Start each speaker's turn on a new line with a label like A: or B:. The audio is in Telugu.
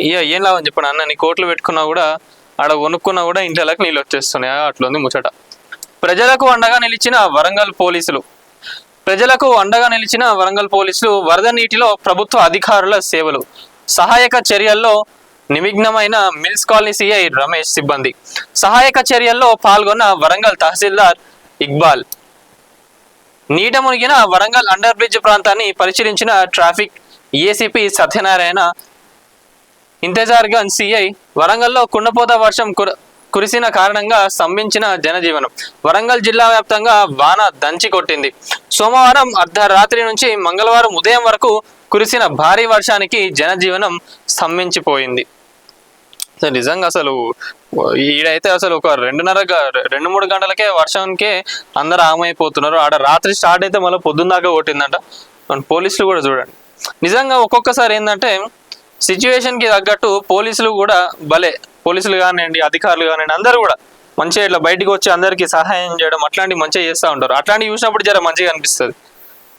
A: ఇక ఏం లాభం చెప్పండి అన్న, నీ కోట్లు పెట్టుకున్నా కూడా ఆడ కొనుక్కున్నా కూడా ఇంట్లోకి నీళ్ళు వచ్చేస్తున్నాయి. అట్లుంది ముచ్చట. ప్రజలకు అండగా నిలిచిన వరంగల్ పోలీసులు. ప్రజలకు అండగా నిలిచిన వరంగల్ పోలీసులు వరద నీటిలో ప్రభుత్వ అధికారుల సేవలు. సహాయక చర్యల్లో నిమగ్నమైన మిల్స్ కాలనీ సిఐ రమేష్ సిబ్బంది. సహాయక చర్యల్లో పాల్గొన్న వరంగల్ తహసీల్దార్ ఇక్బాల్. నీట మునిగిన వరంగల్ అండర్ బ్రిడ్జ్ ప్రాంతాన్ని పరిశీలించిన traffic ACP Satyanarayana. Intezargunj CI. వరంగల్లో కుండపోత వర్షం కురిసిన కారణంగా స్తంభించిన జనజీవనం. వరంగల్ జిల్లా వ్యాప్తంగా వాన దంచి కొట్టింది. సోమవారం అర్ధరాత్రి నుంచి మంగళవారం ఉదయం వరకు కురిసిన భారీ వర్షానికి జనజీవనం స్తంభించిపోయింది. నిజంగా అసలు ఈడైతే అసలు ఒక 2-3 గంటలకే వర్షానికే అందరు ఆమైపోతున్నారు. ఆడ రాత్రి స్టార్ట్ అయితే మళ్ళీ పొద్దున్న దాకా కొట్టిందంట. పోలీసులు కూడా చూడండి, నిజంగా ఒక్కొక్కసారి ఏంటంటే సిచ్యువేషన్కి తగ్గట్టు పోలీసులు కూడా పోలీసులు కానివ్వండి, అధికారులు కానివ్వండి, అందరూ కూడా మంచిగా ఇట్లా బయటకు వచ్చి అందరికీ సహాయం చేయడం అట్లాంటివి మంచిగా చేస్తూ ఉంటారు. అట్లాంటివి చూసినప్పుడు జర మంచిగా అనిపిస్తుంది.